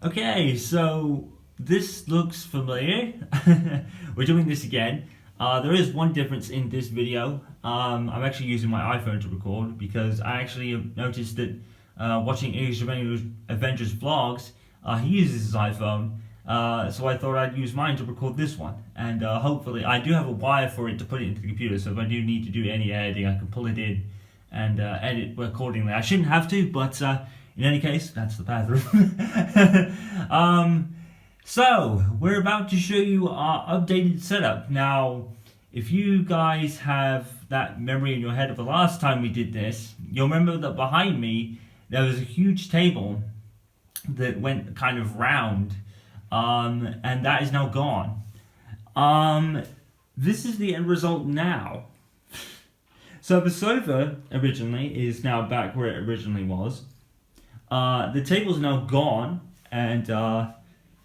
Okay, so this looks familiar. We're doing this again. There is one difference in this video. I'm actually using my iPhone to record because I actually have noticed that watching Avengers vlogs, he uses his iPhone. So I thought I'd use mine to record this one. And hopefully, I do have a wire for it to put it into the computer, so if I do need to do any editing, I can pull it in and edit accordingly. I shouldn't have to, but in any case, that's the bathroom. So, we're about to show you our updated setup. Now, if you guys have that memory in your head of the last time we did this, you'll remember that behind me, there was a huge table that went kind of round, and that is now gone. This is the end result now. So the sofa originally is now back where it originally was. The table's now gone, and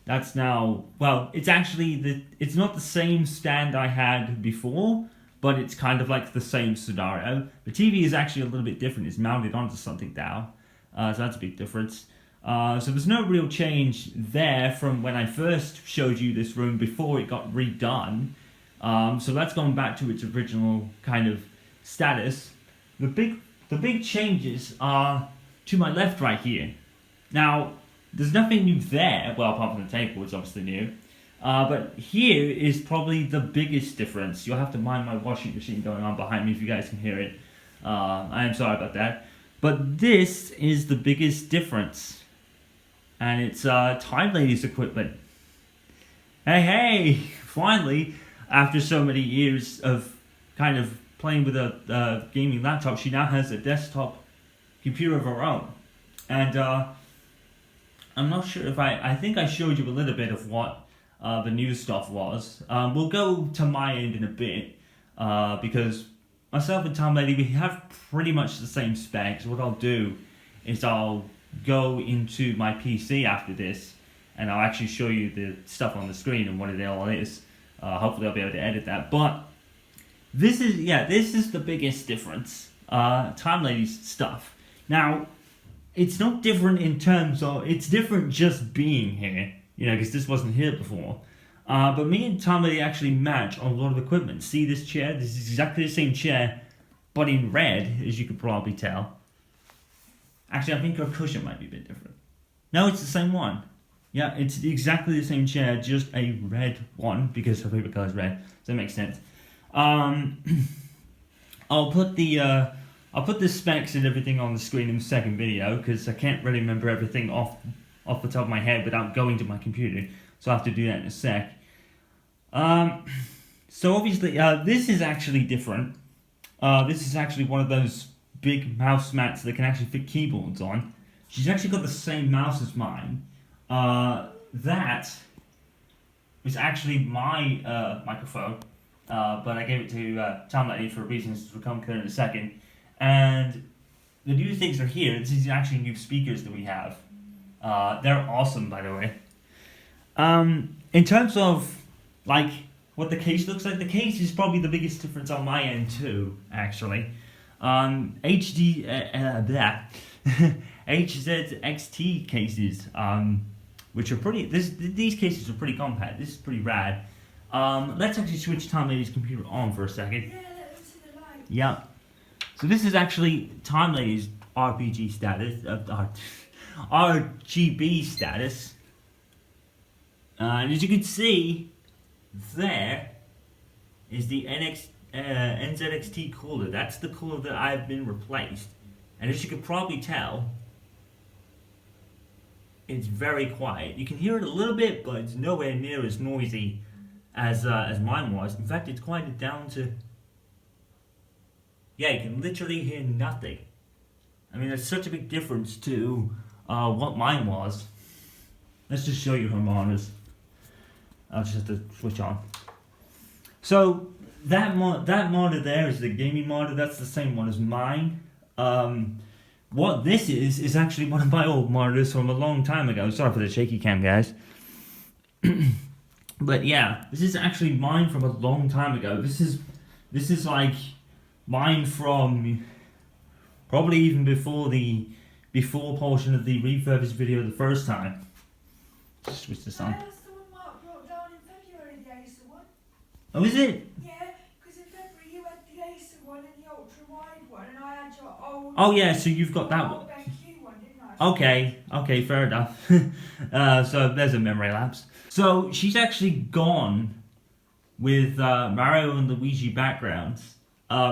that's now, well, it's actually, it's not the same stand I had before, but it's kind of like the same scenario. The TV is actually a little bit different. It's mounted onto something now, so that's a big difference. So there's no real change there from when I first showed you this room before it got redone. So that's gone back to its original kind of status. The big changes are to my left right here. Now, there's nothing new there, well, apart from the table, which is obviously new. But here is probably the biggest difference. You'll have to mind my washing machine going on behind me if you guys can hear it. I am sorry about that. But this is the biggest difference. And it's Time Lady's equipment. Hey, finally, after so many years of kind of playing with a gaming laptop, she now has a desktop computer of her own. And I'm not sure if I think I showed you a little bit of what the new stuff was. We'll go to my end in a bit because myself and Time Lady, we have pretty much the same specs. What I'll do is I'll go into my PC after this and I'll actually show you the stuff on the screen and what it all is. Hopefully I'll be able to edit that. But this is the biggest difference. Time Lady's stuff. Now, it's not different in terms of, it's different just being here, because this wasn't here before. But me and Time Lady actually match on a lot of equipment. See this chair? This is exactly the same chair, but in red, as you could probably tell. Actually, I think her cushion might be a bit different. No, it's the same one. Yeah, it's exactly the same chair, just a red one, because her favorite color is red. Does that make sense? I'll put the specs and everything on the screen in the second video because I can't really remember everything off the top of my head without going to my computer. So I have to do that in a sec. So obviously, this is actually different. This is actually one of those big mouse mats that can actually fit keyboards on. She's actually got the same mouse as mine. That is actually my microphone. But I gave it to Tom Lady for reasons we'll come clear in a second. And the new things are here. These are actually new speakers that we have. They're awesome, by the way. In terms of like what the case looks like, the case is probably the biggest difference on my end too. Actually, HZXT cases, which are pretty. These cases are pretty compact. This is pretty rad. Let's actually switch Time Lady's computer on for a second. Yeah. So this is actually Time Lady's RPG status, RGB status. And as you can see, there is the NZXT cooler. That's the cooler that I've been replaced. And as you can probably tell, it's very quiet. You can hear it a little bit, but it's nowhere near as noisy as mine was. In fact, it's quieted down to, yeah, you can literally hear nothing. I mean, there's such a big difference to what mine was. Let's just show you her monitors. I'll just have to switch on. So that monitor there is the gaming monitor. That's the same one as mine. What this is actually one of my old monitors from a long time ago. Sorry for the shaky cam, guys. But yeah, this is actually mine from a long time ago. This is like mine from probably even before portion of the refurbished video the first time. Just switch this on. That's the one Mark brought down in February, the Acer one. Oh, is it? Yeah, because in February you had the Acer one and the ultra wide one, and I had your old. Oh yeah, so you've got that one. old BenQ one, didn't I? Okay, fair enough. So there's a memory lapse. So she's actually gone with Mario and Luigi backgrounds,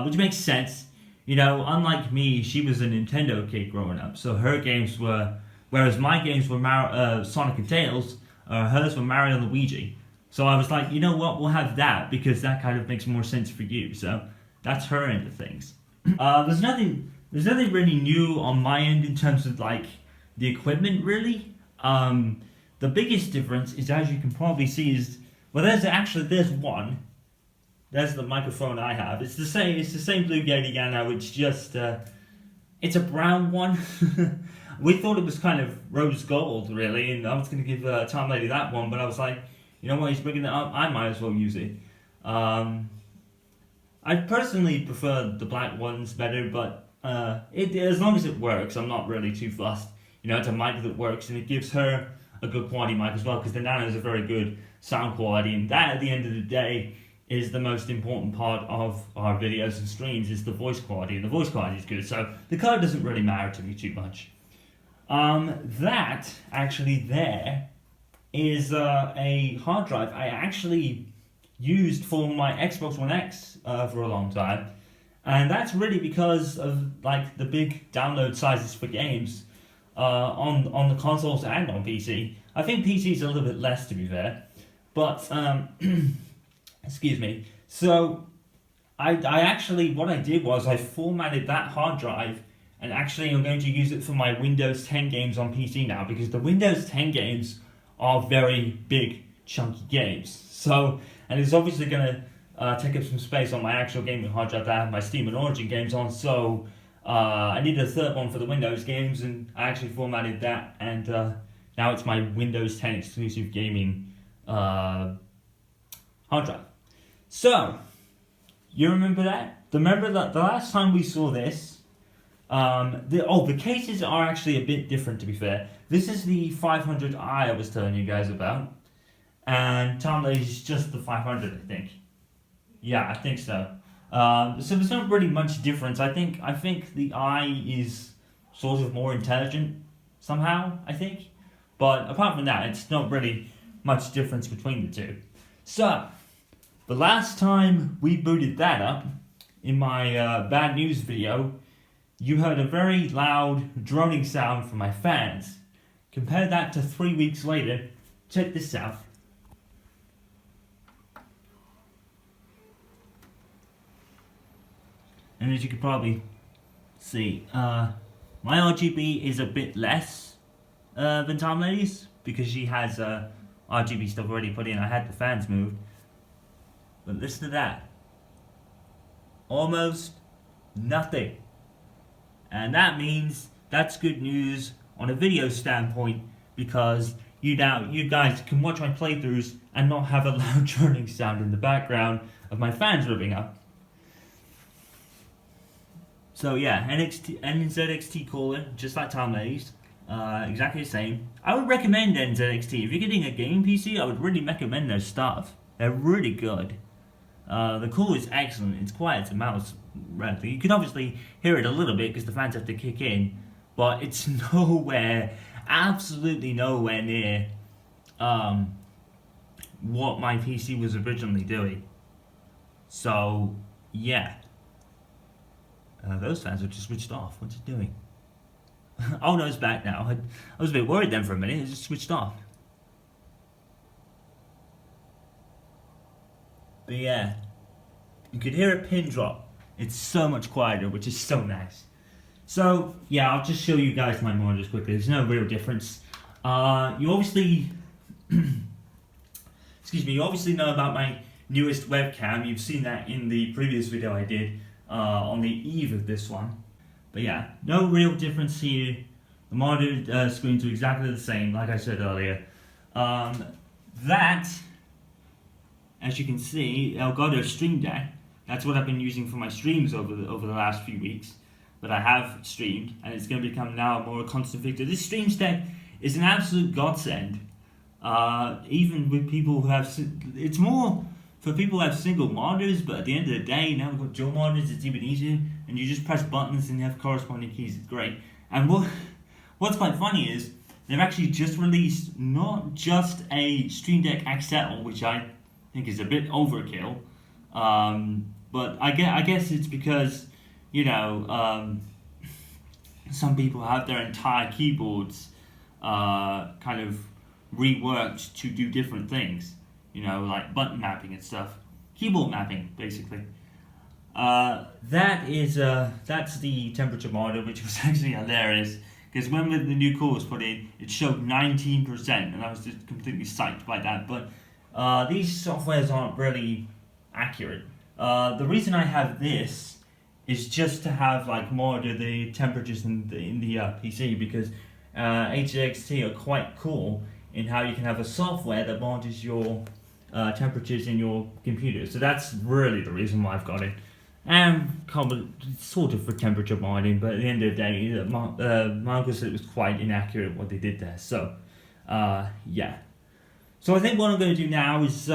which makes sense. You know, unlike me, she was a Nintendo kid growing up, so her games were, whereas my games were Sonic and Tails, hers were Mario and Luigi. So I was like, you know what, we'll have that, because that kind of makes more sense for you. So that's her end of things. There's nothing really new on my end in terms of like the equipment, really. The biggest difference is, as you can probably see, is, well, there's one. There's the microphone I have. It's the same Blue Yeti Yano. It's just it's a brown one. We thought it was kind of rose gold, really, and I was going to give Tom Lady that one, but I was like, you know what, he's bringing it up, I might as well use it. I personally prefer the black ones better, but as long as it works, I'm not really too fussed. You know, it's a mic that works, and it gives her a good quality mic as well, because the Nano is a very good sound quality, and that, at the end of the day, is the most important part of our videos and streams, is the voice quality, and the voice quality is good, so the color doesn't really matter to me too much. That, actually, there is a hard drive I actually used for my Xbox One X for a long time, and that's really because of like the big download sizes for games on the consoles and on PC. I think PC is a little bit less, to be fair, but excuse me. So I actually, what I did was I formatted that hard drive, and actually I'm going to use it for my Windows 10 games on PC now, because the Windows 10 games are very big, chunky games. So, and it's obviously going to take up some space on my actual gaming hard drive that I have my Steam and Origin games on, so I needed a third one for the Windows games, and I actually formatted that, and now it's my Windows 10 exclusive gaming hard drive. So, you remember that? Remember that the last time we saw this, the cases are actually a bit different, to be fair. This is the 500i I was telling you guys about, and Tom Lady's just the 500, I think. Yeah, I think so. So there's not really much difference. I think the I is sort of more intelligent somehow, I think. But apart from that, it's not really much difference between the two. So, the last time we booted that up, in my bad news video, you heard a very loud droning sound from my fans. Compare that to 3 weeks later. Check this out. And as you can probably see, my RGB is a bit less than Tom Lady's, because she has RGB stuff already put in. I had the fans moved. But listen to that. Almost nothing. And that means that's good news on a video standpoint, because you guys can watch my playthroughs and not have a loud droning sound in the background of my fans ripping up. So yeah, NZXT cooler, just like Tom Lady's, exactly the same. I would recommend NZXT. If you're getting a gaming PC, I would really recommend their stuff. They're really good. The cooler is excellent. It's quiet as a mouse. You can obviously hear it a little bit because the fans have to kick in, but it's absolutely nowhere near what my PC was originally doing. So yeah. Those fans are just switched off. What's it doing? Oh no, it's back now. I was a bit worried then for a minute. It just switched off. But yeah, you could hear a pin drop. It's so much quieter, which is so nice. So yeah, I'll just show you guys my monitors quickly. There's no real difference. You obviously, excuse me. You obviously know about my newest webcam. You've seen that in the previous video I did. On the eve of this one. But yeah, no real difference here. The monitor screens are exactly the same, like I said earlier. That, as you can see, Elgato Stream Deck, that's what I've been using for my streams over the last few weeks. But I have streamed, and it's going to become now more a constant feature. This Stream Deck is an absolute godsend. Even with people who have, it's more for people who have single monitors. But at the end of the day, now we've got dual monitors. It's even easier, and you just press buttons and you have corresponding keys. It's great. And what's quite funny is they've actually just released not just a Stream Deck XL, which I think is a bit overkill, but I guess it's because some people have their entire keyboards kind of reworked to do different things, like button mapping and stuff, keyboard mapping basically. That's the temperature monitor, which was actually hilarious because when the new core was put in, it showed 19%, and I was just completely psyched by that. But these softwares aren't really accurate. The reason I have this is just to have monitor the temperatures in the PC, because HZXT are quite cool in how you can have a software that monitors your temperatures in your computer. So that's really the reason why I've got it. And sort of for temperature monitoring, but at the end of the day, Marcus said it was quite inaccurate what they did there. So, yeah. So I think what I'm going to do now is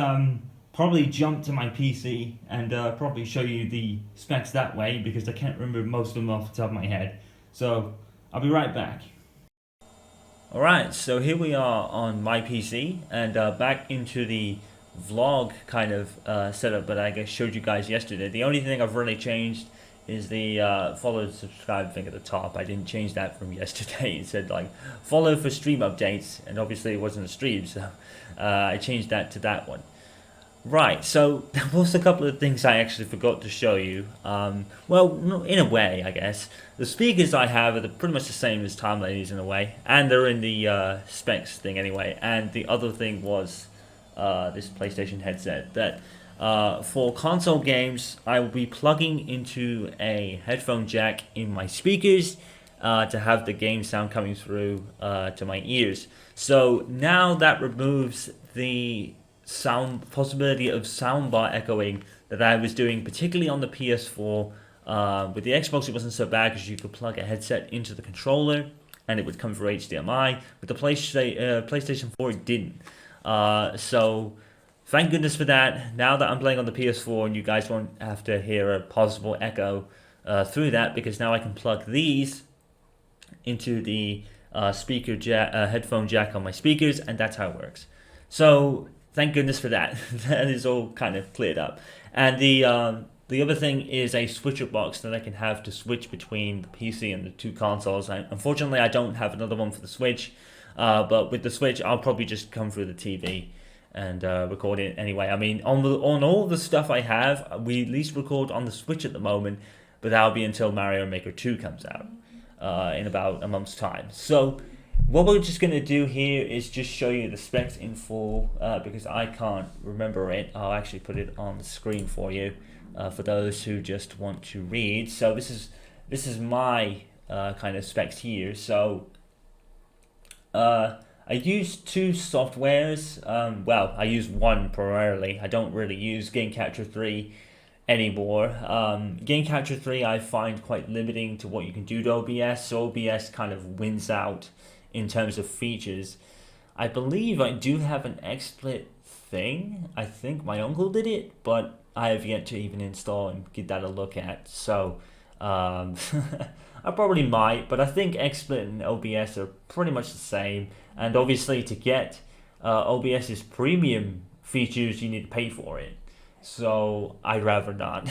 probably jump to my PC and probably show you the specs that way, because I can't remember most of them off the top of my head. So I'll be right back. Alright, so here we are on my PC and back into the vlog kind of setup that I guess showed you guys yesterday. The only thing I've really changed is the follow and subscribe thing at the top. I didn't change that from yesterday. It said follow for stream updates, and obviously it wasn't a stream, so I changed that to that one. Right, so there was a couple of things I actually forgot to show you. Well, in a way, I guess. The speakers I have are pretty much the same as Time Ladies in a way, and they're in the specs thing anyway. And the other thing was this PlayStation headset that for console games I will be plugging into a headphone jack in my speakers to have the game sound coming through to my ears. So now that removes the possibility of soundbar echoing that I was doing, particularly on the PS4. With the Xbox it wasn't so bad because you could plug a headset into the controller and it would come through HDMI. With the PlayStation 4 it didn't. So thank goodness for that. Now that I'm playing on the PS4, and you guys won't have to hear a possible echo through that, because now I can plug these into the headphone jack on my speakers, and that's how it works. So thank goodness for that. That is all kind of cleared up. And the other thing is a switcher box that I can have to switch between the PC and the two consoles. Unfortunately, I don't have another one for the Switch. But with the Switch, I'll probably just come through the TV and record it anyway. I mean, on all the stuff I have, we at least record on the Switch at the moment, but that'll be until Mario Maker 2 comes out in about a month's time. So what we're just going to do here is just show you the specs in full, because I can't remember it. I'll actually put it on the screen for you for those who just want to read. So this is my kind of specs here. So I use two softwares. Well, I use one primarily. I don't really use Game Capture 3 anymore. Game Capture 3 I find quite limiting to what you can do to OBS. So OBS kind of wins out in terms of features. I believe I do have an XSplit thing. I think my uncle did it, but I have yet to even install and give that a look at. So I probably might, but I think XSplit and OBS are pretty much the same. And obviously to get OBS's premium features, you need to pay for it. So I'd rather not.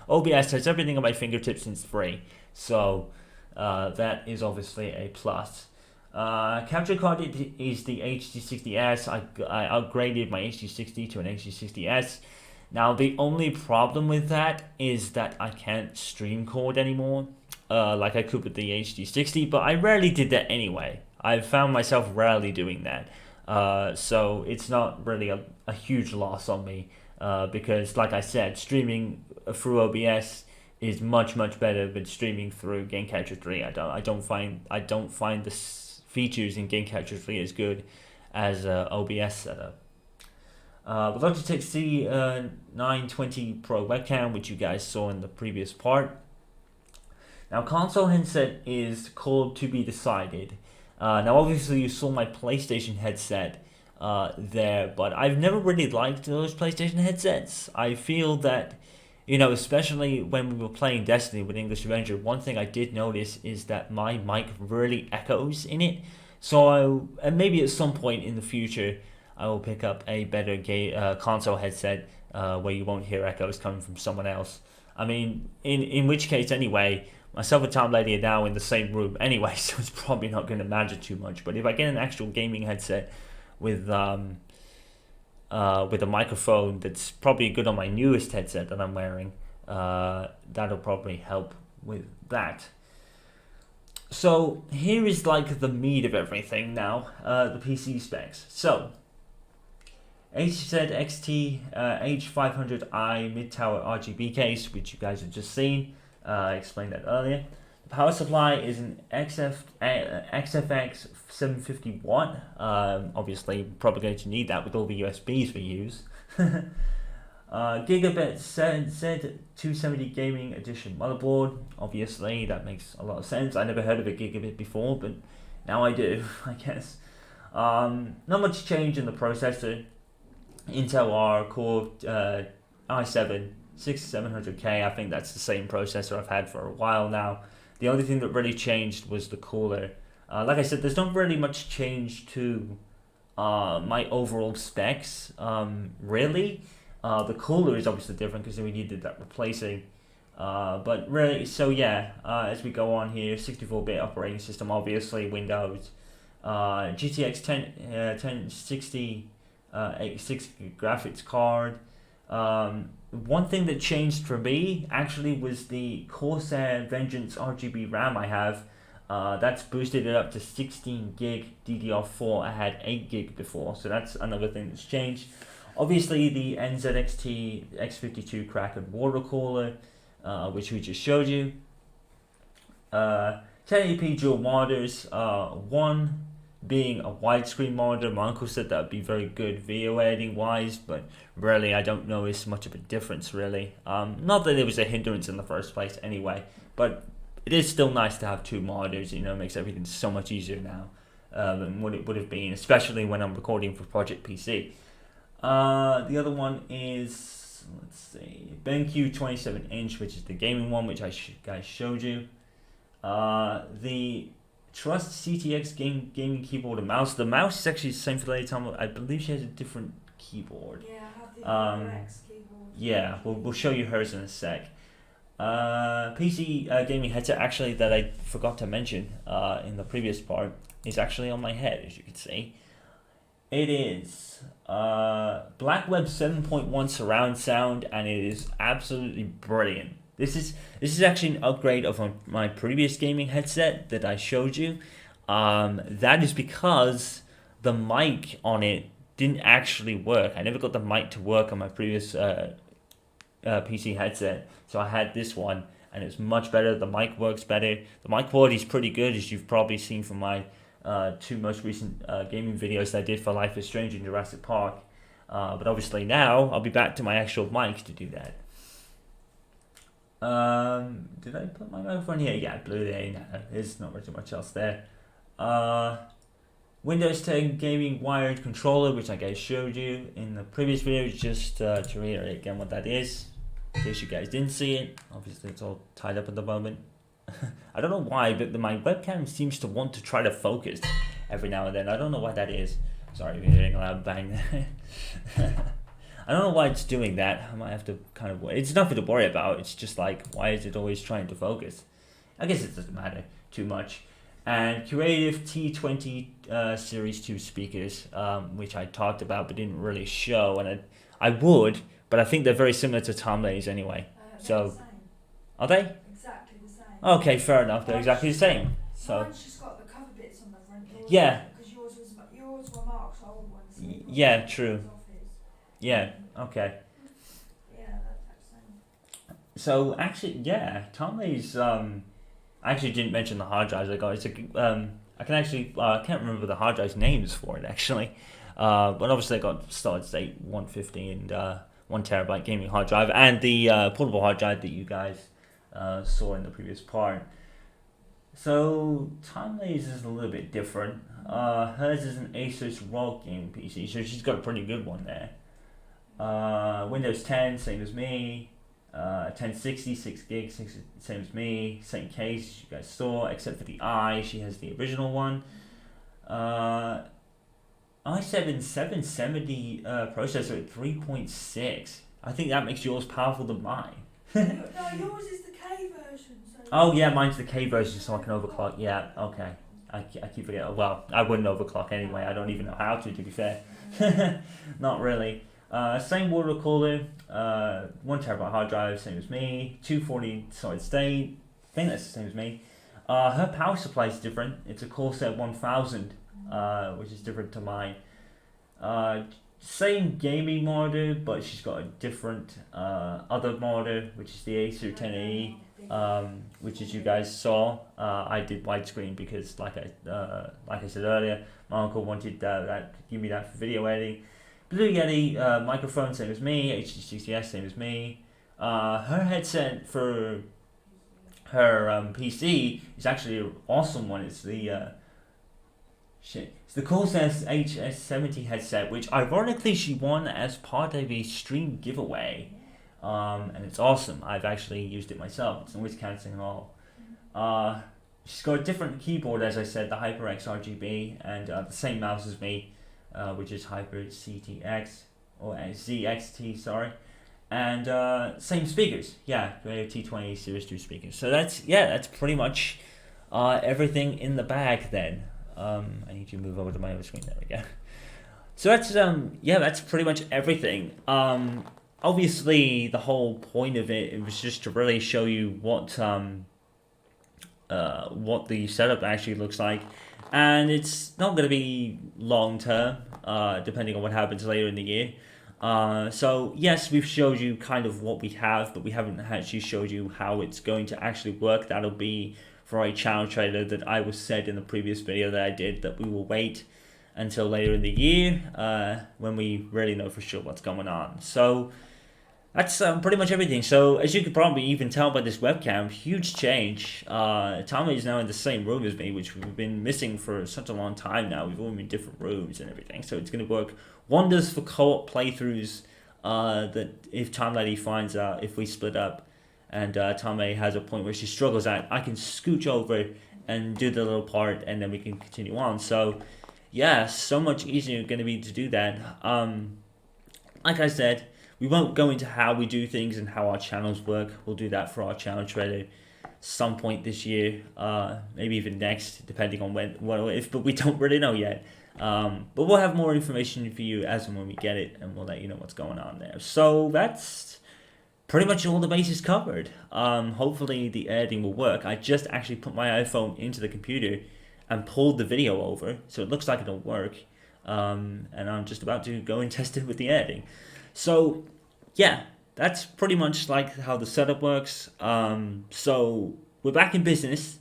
OBS has everything at my fingertips and it's free. So that is obviously a plus. Capture card is the HD60S. I upgraded my HD60 to an HD60S. Now the only problem with that is that I can't stream record anymore like I could with the HD60, but I rarely did that anyway. I've found myself rarely doing that. So it's not really a huge loss on me because, like I said, streaming through OBS is much better than streaming through Game Capture 3. I don't find the features in Game Capture 3 as good as OBS setup. With Logitech C920 Pro webcam, which you guys saw in the previous part. Now, console headset is called to be decided. Now, obviously, you saw my PlayStation headset there, but I've never really liked those PlayStation headsets. I feel that, especially when we were playing Destiny with English Avenger, one thing I did notice is that my mic really echoes in it. And maybe at some point in the future, I will pick up a better console headset where you won't hear echoes coming from someone else. I mean, in which case, anyway, myself and Tom Lady are now in the same room anyway, so it's probably not going to matter too much. But if I get an actual gaming headset with a microphone that's probably good on my newest headset that I'm wearing, that'll probably help with that. So here is like the meat of everything now, the PC specs. So HZ XT H500i mid-tower RGB case, which you guys have just seen. I explained that earlier. The power supply is an XFX 750 watt. Obviously, probably going to need that with all the USBs we use. Gigabit Z270 Gaming Edition motherboard. Obviously, that makes a lot of sense. I never heard of a gigabit before, but now I do, I guess. Not much change in the processor. Intel R Core i7 6700K. I think that's the same processor I've had for a while now. The only thing that really changed was the cooler. Like I said, there's not really much change to my overall specs, really. The cooler is obviously different because we needed that replacing. But really, so yeah, as we go on here, 64-bit operating system, obviously Windows, GTX 1060 86 graphics card. One thing that changed for me actually was the Corsair Vengeance RGB RAM I have. That's boosted it up to 16 gig DDR4. I had 8 gig before, so that's another thing that's changed. Obviously, the NZXT X52 Kraken water cooler, which we just showed you. 1080p dual monitors, one being a widescreen monitor. My uncle said that would be very good video editing wise, but really I don't notice much of a difference really. Not that it was a hindrance in the first place anyway, but it is still nice to have two monitors. It makes everything so much easier now than what it would have been, especially when I'm recording for Project PC. The other one is, let's see, BenQ 27-inch, which is the gaming one, which I guys showed you. The Trust CTX gaming keyboard and mouse. The mouse is actually the same for Lady Tom. I believe she has a different keyboard. Yeah, I have the Rex keyboard. Yeah, we'll show you hers in a sec. PC gaming headset actually that I forgot to mention in the previous part is actually on my head, as you can see. It is Blackweb 7.1 surround sound, and it is absolutely brilliant. This is actually an upgrade of my previous gaming headset that I showed you. That is because the mic on it didn't actually work. I never got the mic to work on my previous PC headset, so I had this one, and it's much better. The mic works better. The mic quality is pretty good, as you've probably seen from my two most recent gaming videos that I did for Life is Strange and Jurassic Park. But obviously now I'll be back to my actual mic to do that. Did I put my microphone here? Yeah, I blew it in. There's not really much else there. Windows 10 gaming wired controller, which I guys showed you in the previous video, just to reiterate again what that is, in case you guys didn't see it. Obviously it's all tied up at the moment. I don't know why, but my webcam seems to want to try to focus every now and then. I don't know why that is. Sorry if you're hearing a loud bang there. I don't know why it's doing that. I might have to kind of... It's nothing to worry about. It's just like, why is it always trying to focus? I guess it doesn't matter too much. And Curative T20 Series 2 speakers, which I talked about but didn't really show. And I would, but I think they're very similar to Tom Lady's anyway. So, The same. are they? Exactly the same. Okay, fair enough. They're exactly the same. So, Mine's just got the cover bits on the front. Yeah. Because yours were Mark's old ones. So yeah, true. off his. Yeah, okay. Yeah, that's the same. So actually, yeah, Tom Lady's. I actually didn't mention the hard drives I got. It's I can actually I can't remember the hard drive's names for it actually, but obviously I got solid state 150 and 1 terabyte gaming hard drive, and the portable hard drive that you guys saw in the previous part. So Time Laser is a little bit different. Hers is an Asus ROG game PC, so she's got a pretty good one there. Windows 10, same as me. 1060, 6 gigs, same as me. Same case you guys saw, except for the she has the original one. i7 770 processor at 3.6. I think that makes yours powerful than mine. No, yours is the K version. So Oh yeah, mine's the K version, so I can overclock. Yeah, okay. I keep forgetting. Well, I wouldn't overclock anyway. I don't even know how to be fair. Not really. Same water cooler, 1 TB hard drive, same as me. 240 solid state, I think that's the same as me. Her power supply is different. It's a Corsair 1000, which is different to mine. Same gaming monitor, but she's got a different other monitor, which is the Acer 1080, which as you guys saw, I did widescreen because, like I said earlier, my uncle wanted give me that for video editing. Blue Yeti microphone, same as me. HD6S, same as me. Her headset for her PC is actually an awesome one. It's the It's the Corsair HS70 headset, which ironically she won as part of a stream giveaway, and it's awesome. I've actually used it myself. It's noise cancelling and all. She's got a different keyboard, as I said, the HyperX RGB, and the same mouse as me, which is Hyper CTX or ZXT, sorry, and same speakers. Yeah, T20 Series 2 speakers. So that's pretty much everything in the bag then. I need to move over to my other screen. There we go. So that's pretty much everything. Obviously the whole point of it was just to really show you what the setup actually looks like, and it's not going to be long term, depending on what happens later in the year. So yes, we've showed you kind of what we have, but we haven't actually showed you how it's going to actually work. That'll be for a channel trailer that I was said in the previous video that I did, that we will wait until later in the year, when we really know for sure what's going on. So that's pretty much everything. So as you could probably even tell by this webcam, huge change. Tommy is now in the same room as me, which we've been missing for such a long time now. We've all been in different rooms and everything. So it's going to work wonders for co-op playthroughs, that if Time Lady finds out if we split up, and Tame has a point where she struggles at, I can scooch over and do the little part, and then we can continue on. So yeah, so much easier going to be to do that. Like I said, we won't go into how we do things and how our channels work. We'll do that for our channel trailer some point this year, maybe even next, depending on but we don't really know yet. But we'll have more information for you as and when we get it, and we'll let you know what's going on there. So that's pretty much all the bases covered. Hopefully the editing will work. I just actually put my iPhone into the computer and pulled the video over, so it looks like it'll work. And I'm just about to go and test it with the editing. So yeah, that's pretty much like how the setup works. So we're back in business,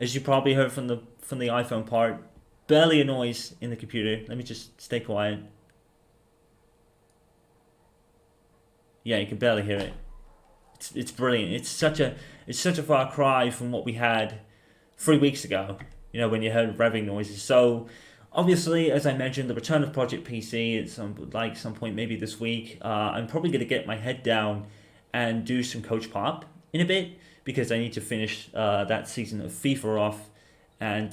as you probably heard from the iPhone part. Barely a noise in the computer. Let me just stay quiet. Yeah, you can barely hear it. It's brilliant. It's such a far cry from what we had 3 weeks ago, when you heard revving noises. So obviously, as I mentioned, the return of Project PC at some point maybe this week. I'm probably going to get my head down and do some Coach Pop in a bit, because I need to finish that season of FIFA off, and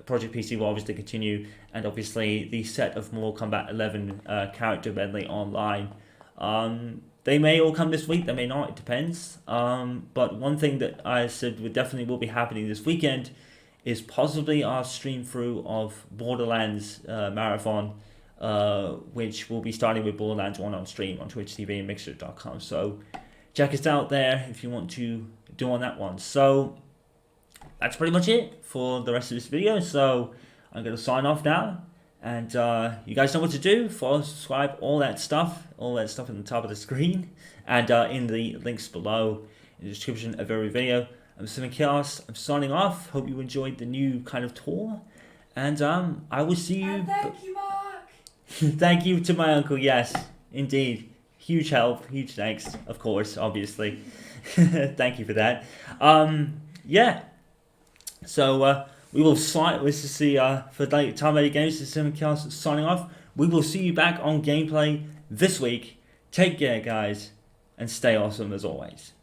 Project PC will obviously continue, and obviously the set of Mortal Kombat 11 character medley online. They may all come this week, they may not, it depends. But one thing that I said will be happening this weekend is possibly our stream through of Borderlands Marathon, which will be starting with Borderlands 1 on stream on Twitch TV and Mixer.com. So check us out there if you want to do on that one. So that's pretty much it for the rest of this video. So I'm going to sign off now. And you guys know what to do. Follow, subscribe, all that stuff in the top of the screen, and in the links below in the description of every video. I'm Simon Chaos. I'm signing off. Hope you enjoyed the new kind of tour, and I will see you. And thank you, Mark. Thank you to my uncle. Yes, indeed, huge help, huge thanks. Of course, obviously. Thank you for that. Yeah. So we will sign. This is the for Time Lady Games. This is Simcast signing off. We will see you back on gameplay this week. Take care, guys, and stay awesome as always.